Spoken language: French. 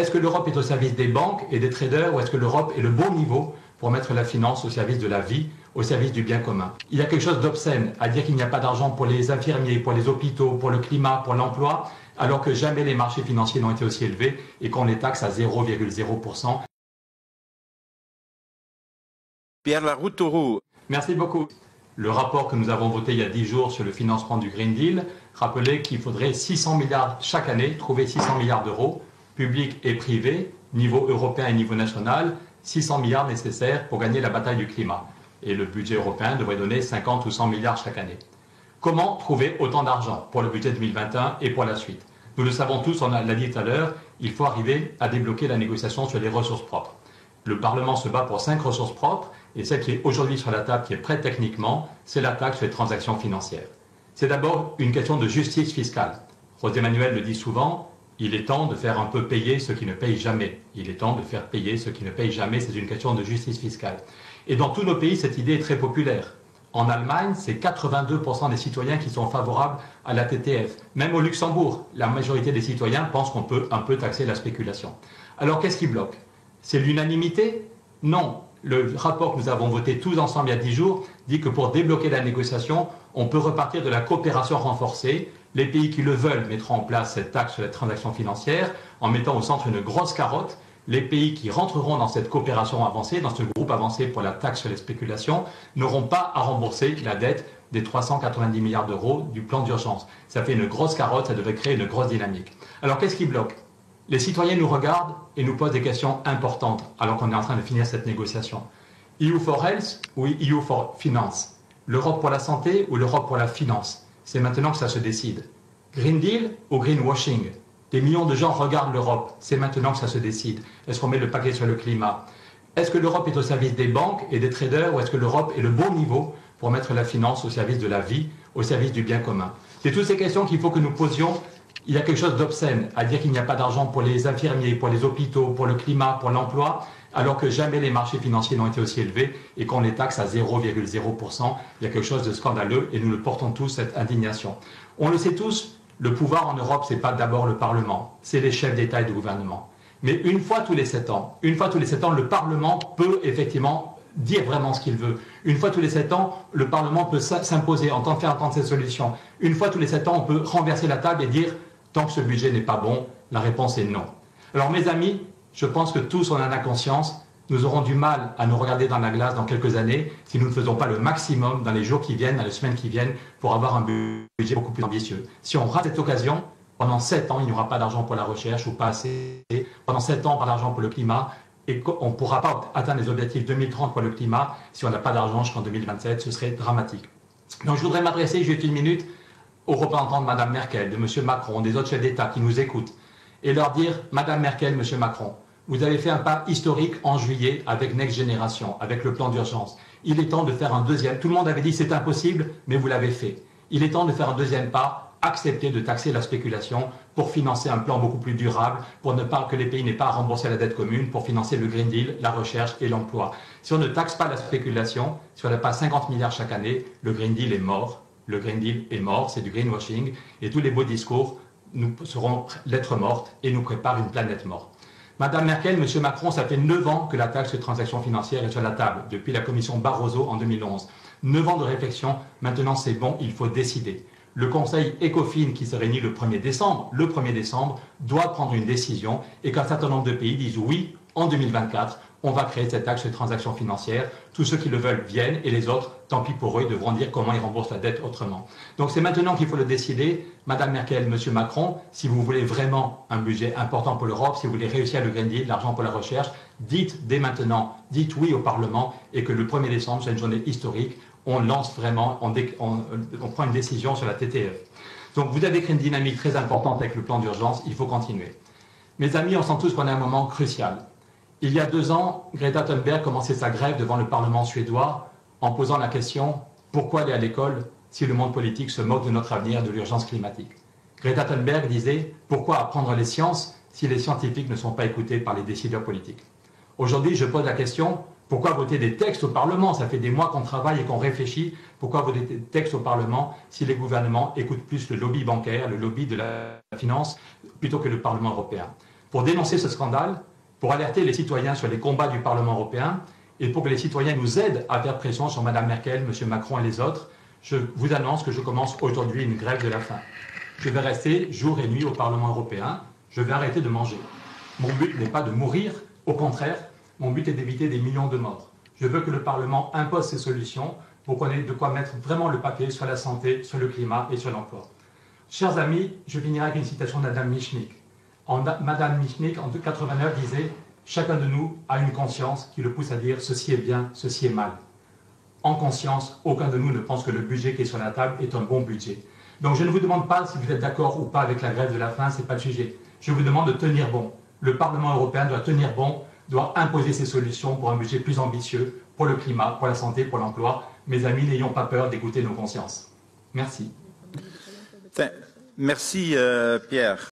Est-ce que l'Europe est au service des banques et des traders ou est-ce que l'Europe est le bon niveau pour mettre la finance au service de la vie, au service du bien commun? Il y a quelque chose d'obscène à dire qu'il n'y a pas d'argent pour les infirmiers, pour les hôpitaux, pour le climat, pour l'emploi, alors que jamais les marchés financiers n'ont été aussi élevés et qu'on les taxe à 0,0%. Pierre Larrouturou. Merci beaucoup. Le rapport que nous avons voté il y a 10 jours sur le financement du Green Deal rappelait qu'il faudrait 600 milliards chaque année, trouver 600 milliards d'euros, publics et privés, niveau européen et niveau national, 600 milliards nécessaires pour gagner la bataille du climat. Et le budget européen devrait donner 50 ou 100 milliards chaque année. Comment trouver autant d'argent pour le budget 2021 et pour la suite? Nous le savons tous, on l'a dit tout à l'heure, il faut arriver à débloquer la négociation sur les ressources propres. Le Parlement se bat pour 5 ressources propres et celle qui est aujourd'hui sur la table, qui est prête techniquement, c'est la taxe sur les transactions financières. C'est d'abord une question de justice fiscale. José Manuel le dit souvent, il est temps de faire un peu payer ceux qui ne payent jamais. Il est temps de faire payer ceux qui ne payent jamais, c'est une question de justice fiscale. Et dans tous nos pays, cette idée est très populaire. En Allemagne, c'est 82% des citoyens qui sont favorables à la TTF. Même au Luxembourg, la majorité des citoyens pensent qu'on peut un peu taxer la spéculation. Alors qu'est-ce qui bloque? C'est l'unanimité? Non. Le rapport que nous avons voté tous ensemble il y a 10 jours dit que pour débloquer la négociation, on peut repartir de la coopération renforcée. Les pays qui le veulent mettront en place cette taxe sur les transactions financières en mettant au centre une grosse carotte. Les pays qui rentreront dans cette coopération avancée, dans ce groupe avancé pour la taxe sur les spéculations, n'auront pas à rembourser la dette des 390 milliards d'euros du plan d'urgence. Ça fait une grosse carotte, ça devrait créer une grosse dynamique. Alors qu'est-ce qui bloque? Les citoyens nous regardent et nous posent des questions importantes alors qu'on est en train de finir cette négociation. EU for Health ou EU for Finance? L'Europe pour la santé ou l'Europe pour la finance? C'est maintenant que ça se décide. Green Deal ou greenwashing? Des millions de gens regardent l'Europe. C'est maintenant que ça se décide. Est-ce qu'on met le paquet sur le climat? Est-ce que l'Europe est au service des banques et des traders ou est-ce que l'Europe est le bon niveau pour mettre la finance au service de la vie, au service du bien commun? C'est toutes ces questions qu'il faut que nous posions. Il y a quelque chose d'obscène à dire qu'il n'y a pas d'argent pour les infirmiers, pour les hôpitaux, pour le climat, pour l'emploi, alors que jamais les marchés financiers n'ont été aussi élevés et qu'on les taxe à 0,0%. Il y a quelque chose de scandaleux et nous le portons tous, cette indignation. On le sait tous, le pouvoir en Europe, ce n'est pas d'abord le Parlement, c'est les chefs d'État et de gouvernement. Mais une fois tous les 7 ans, le Parlement peut effectivement dire vraiment ce qu'il veut. Une fois tous les 7 ans, le Parlement peut s'imposer, faire entendre ses solutions. Une fois tous les 7 ans, on peut renverser la table et dire tant que ce budget n'est pas bon, la réponse est non. Alors mes amis, je pense que tous on en a conscience, nous aurons du mal à nous regarder dans la glace dans quelques années si nous ne faisons pas le maximum dans les jours qui viennent, dans les semaines qui viennent, pour avoir un budget beaucoup plus ambitieux. Si on rate cette occasion, pendant 7 ans, il n'y aura pas d'argent pour la recherche ou pas assez. Pendant 7 ans, pas d'argent pour le climat. Et on ne pourra pas atteindre les objectifs 2030 pour le climat si on n'a pas d'argent jusqu'en 2027. Ce serait dramatique. Donc je voudrais m'adresser, juste une minute, aux représentants de Mme Merkel, de M. Macron, des autres chefs d'État qui nous écoutent, et leur dire, Mme Merkel, M. Macron, vous avez fait un pas historique en juillet avec Next Generation, avec le plan d'urgence. Il est temps de faire un deuxième. Tout le monde avait dit c'est impossible, mais vous l'avez fait. Il est temps de faire un deuxième pas, accepter de taxer la spéculation pour financer un plan beaucoup plus durable, pour ne pas que les pays n'aient pas à rembourser la dette commune, pour financer le Green Deal, la recherche et l'emploi. Si on ne taxe pas la spéculation, si on n'a pas 50 milliards chaque année, le Green Deal est mort. Le Green Deal est mort, c'est du greenwashing, et tous les beaux discours nous seront lettres mortes et nous préparent une planète morte. Madame Merkel, Monsieur Macron, ça fait 9 ans que la taxe sur transactions financières est sur la table, depuis la commission Barroso en 2011. 9 ans de réflexion, maintenant c'est bon, il faut décider. Le Conseil ECOFIN qui se réunit le 1er décembre, doit prendre une décision et qu'un certain nombre de pays disent oui, en 2024, on va créer cette taxe sur les transactions financières. Tous ceux qui le veulent viennent et les autres, tant pis pour eux, ils devront dire comment ils remboursent la dette autrement. Donc c'est maintenant qu'il faut le décider. Madame Merkel, Monsieur Macron, si vous voulez vraiment un budget important pour l'Europe, si vous voulez réussir le Green Deal, l'argent pour la recherche, dites dès maintenant, dites oui au Parlement et que le 1er décembre, c'est une journée historique, on lance vraiment, on prend une décision sur la TTF. Donc vous avez créé une dynamique très importante avec le plan d'urgence, il faut continuer. Mes amis, on sent tous qu'on est à un moment crucial. Il y a 2 ans, Greta Thunberg commençait sa grève devant le Parlement suédois en posant la question « Pourquoi aller à l'école si le monde politique se moque de notre avenir et de l'urgence climatique ?» Greta Thunberg disait « Pourquoi apprendre les sciences si les scientifiques ne sont pas écoutés par les décideurs politiques ?» Aujourd'hui, je pose la question « Pourquoi voter des textes au Parlement? Ça fait des mois qu'on travaille et qu'on réfléchit. Pourquoi voter des textes au Parlement si les gouvernements écoutent plus le lobby bancaire, le lobby de la finance, plutôt que le Parlement européen ?» pour dénoncer ce scandale, pour alerter les citoyens sur les combats du Parlement européen et pour que les citoyens nous aident à faire pression sur Mme Merkel, M. Macron et les autres. Je vous annonce que je commence aujourd'hui une grève de la faim. Je vais rester jour et nuit au Parlement européen. Je vais arrêter de manger. Mon but n'est pas de mourir, au contraire, mon but est d'éviter des millions de morts. Je veux que le Parlement impose ses solutions pour qu'on ait de quoi mettre vraiment le paquet sur la santé, sur le climat et sur l'emploi. Chers amis, je finirai avec une citation de Madame Michnik. Madame Michnik, en 1989, disait « Chacun de nous a une conscience qui le pousse à dire ceci est bien, ceci est mal ». En conscience, aucun de nous ne pense que le budget qui est sur la table est un bon budget. Donc je ne vous demande pas si vous êtes d'accord ou pas avec la grève de la faim, ce n'est pas le sujet. Je vous demande de tenir bon. Le Parlement européen doit tenir bon, doit imposer ses solutions pour un budget plus ambitieux, pour le climat, pour la santé, pour l'emploi. Mes amis, n'ayons pas peur d'écouter nos consciences. Merci. Merci, Pierre.